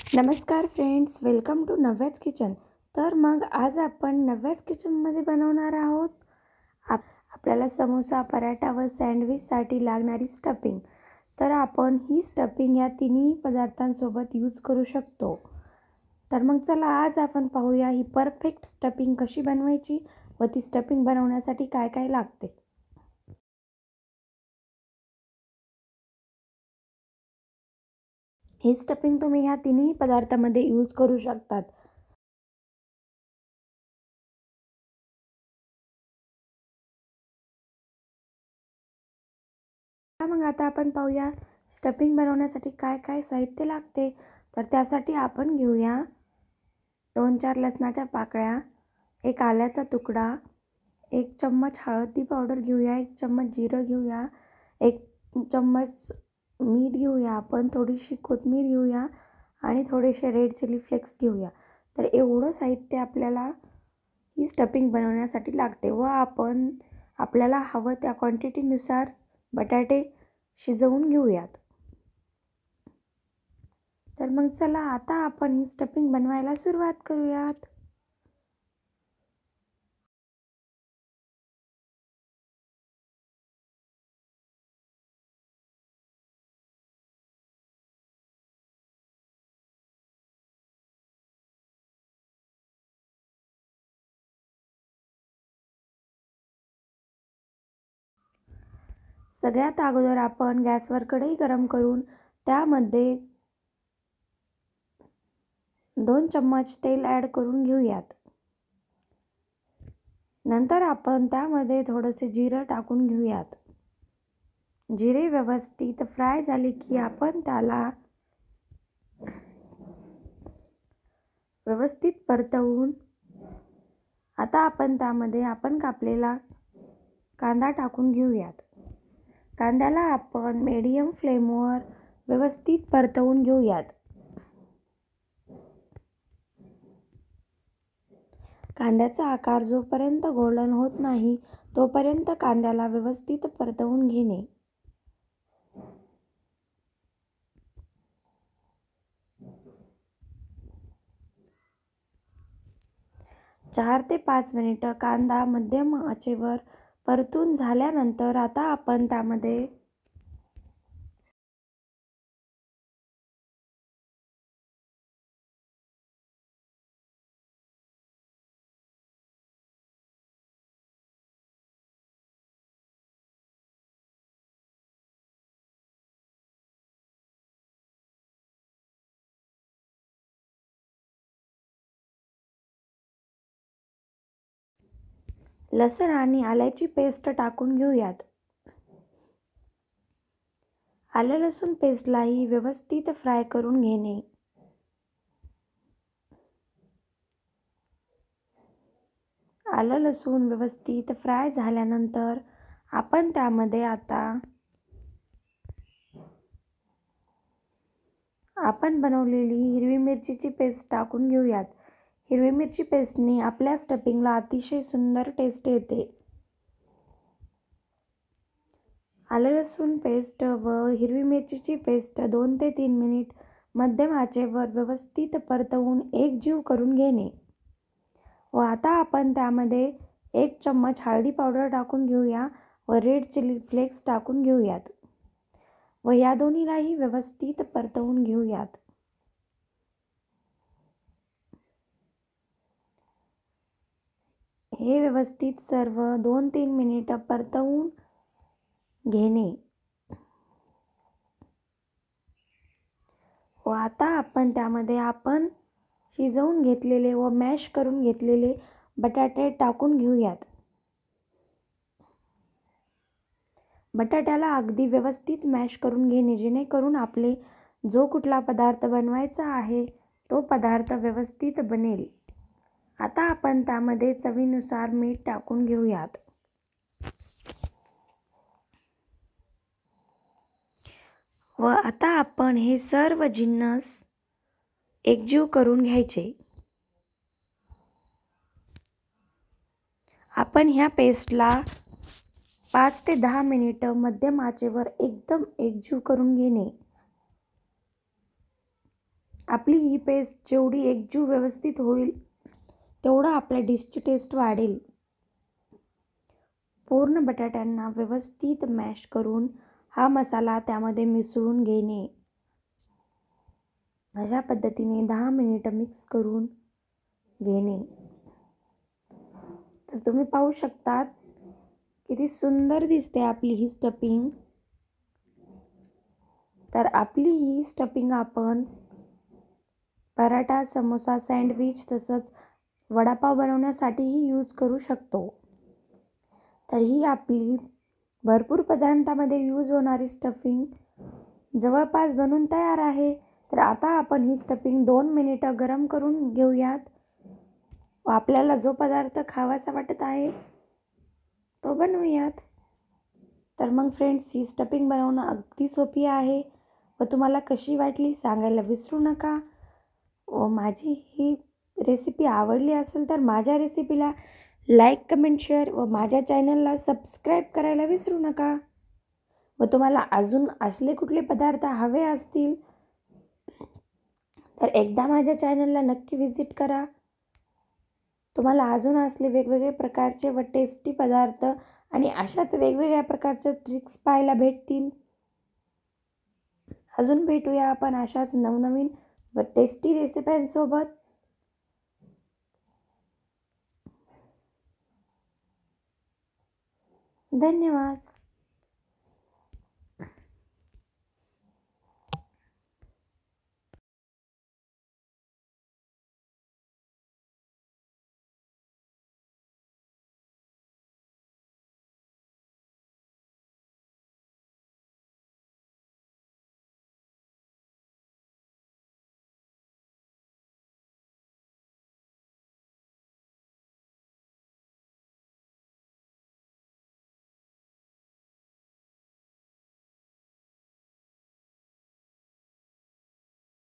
नमस्कार friends, welcome to नव्याच kitchen. तर मग आज आपण नव्याच किचनमध्ये बनवणार आहोत आपल्याला समोसा, पराठा व सँडविचसाठी लागणारी स्टफिंग। तर आपण ही स्टफिंग या तिन्ही पदार्थांसोबत यूज करू शकतो। तर मग चला आज आपण पाहूया ही परफेक्ट स्टफिंग कशी बनवायची व ती स्टफिंग बनवण्यासाठी काय काय लागते। ही स्टफिंग तुम्ही ह्या तिन्ही पदार्थांमध्ये यूज करू शकतात। मग आता आपण पाहूया स्टफिंग बनवण्यासाठी काय काय साहित्य लागते। तर त्यासाठी आपण घेऊया 2-4 लसणाच्या पाकळ्या, एक आल्याचा तुकडा, 1 चम्मच हळदी पावडर घेऊया, 1 चम्मच जिरं घेऊया, 1 चम्मच मीठ घेऊया, आपण थोडीशी कोथिंबीर घेऊया आणि थोडेसे रेड चिली फ्लेक्स घेऊया। तर एवढं साहित्य आपल्याला ही स्टफिंग बनवण्यासाठी लागते व आपण आपल्याला हवं त्या क्वांटिटीनुसार बटाटे शिजवून घेऊयात। तर मग चला आता आपण ही स्टफिंग बनवायला सुरुवात करूयात। सगळ्यात अगोदर आपण गॅसवर कढई गरम करून त्यामध्ये 2 चम्मच तेल ॲड करून घेऊयात। नंतर आपण त्यामध्ये थोडेसे जिरं टाकून घेऊयात। जिरे व्यवस्थित फ्राय झाले की आपण त्याला व्यवस्थित परतवून आता आपण त्यामध्ये कापलेला कांदा टाकून घेऊयात। कांद्याला आपण मीडियम फ्लेमवर व्यवस्थित परतवून घेऊयात। कांद्याचा आकार जोपर्यंत गोल्डन होत नाही तोपर्यंत कांद्याला व्यवस्थित परतवून घेणे। 4 ते 5 मिनिटं कांदा मध्यम आचेवर परतून झाल्यानंतर आता आपण त्यामध्ये लसूण आणि आल्याची पेस्ट टाकून घेऊयात। आलं लसूण पेस्टलाही व्यवस्थित फ्राय करून घेणे। आलं लसूण व्यवस्थित फ्राय झाल्यानंतर आपण त्यामध्ये आता आपण बनवलेली हिरवी मिरचीची पेस्ट टाकून घेऊयात। हिरवी मिरची पेस्टने आपल्या स्टफिंगला अतिशय सुंदर टेस्ट येते। आलं लसूण पेस्ट व हिरवी मिरचीची पेस्ट 2 ते 3 मिनिट मध्यम आचेवर व्यवस्थित परतवून एकजीव करून घेणे व आता आपण त्यामध्ये 1 चम्मच हळदी पावडर टाकून घेऊया व रेड चिली फ्लेक्स टाकून घेऊयात व या दोन्हीलाही व्यवस्थित परतवून घेऊयात। हे व्यवस्थित सर्व 2-3 मिनिटं परतवून घेणे व आता आपण त्यामध्ये शिजवून घेतलेले व मॅश करून घेतलेले बटाटे टाकून घेऊयात। बटाट्याला अगदी व्यवस्थित मॅश करून घेणे जेणेकरून आपले जो कुठला पदार्थ बनवायचा आहे तो पदार्थ व्यवस्थित बनेल। आता आपण त्यामध्ये चवीनुसार मीठ टाकून घेऊयात व आता आपण हे सर्व जिन्नस एकजीव करून घ्यायचे। आपण ह्या पेस्टला 5 ते 10 मिनिटं मध्यम आचेवर एकदम एकजीव करून घेणे। आपली ही पेस्ट जेवढी एकजीव व्यवस्थित होईल तेवढं आपल्या डिशची टेस्ट वाढेल. पूर्ण बटाट्यांना व्यवस्थित मॅश करून हा मसाला त्यामध्ये मिसळून घेणे. अशा पद्धतीने 10 मिनिटं मिक्स करून घेणे. तर तुम्ही पाहू शकतात किती सुंदर दिसते आपली ही स्टफिंग. तर आपली ही स्टफिंग आपण पराठा, समोसा, सँडविच तसंच वडापाव बनवण्यासाठीही यूज करू शकतो. तर ही आपली भरपूर पदार्थामध्ये यूज होणारी स्टफिंग जवळपास बनून तयार आहे. तर आता आपण ही स्टफिंग 2 मिनिटं गरम करून घेऊयात व आपल्याला जो पदार्थ खावासा वाटत आहे तो बनवूयात. तर मग फ्रेंड्स, ही स्टफिंग बनवणं अगदी सोपी आहे व तुम्हाला कशी वाटली सांगायला विसरू नका. व माझी ही रेसिपी आवडली असेल तर माझ्या रेसिपीला लाईक, कमेंट, शेअर व माझ्या चॅनलला सबस्क्राईब करायला विसरू नका. व तुम्हाला अजून असले कुठले पदार्थ हवे असतील तर एकदा माझ्या चॅनलला नक्की व्हिजिट करा. तुम्हाला अजून असले वेगवेगळे प्रकारचे व टेस्टी पदार्थ आणि अशाच वेगवेगळ्या प्रकारच्या ट्रिक्स पाहायला भेटतील. अजून भेटूया आपण अशाच नवनवीन व टेस्टी रेसिपींसोबत. धन्यवाद.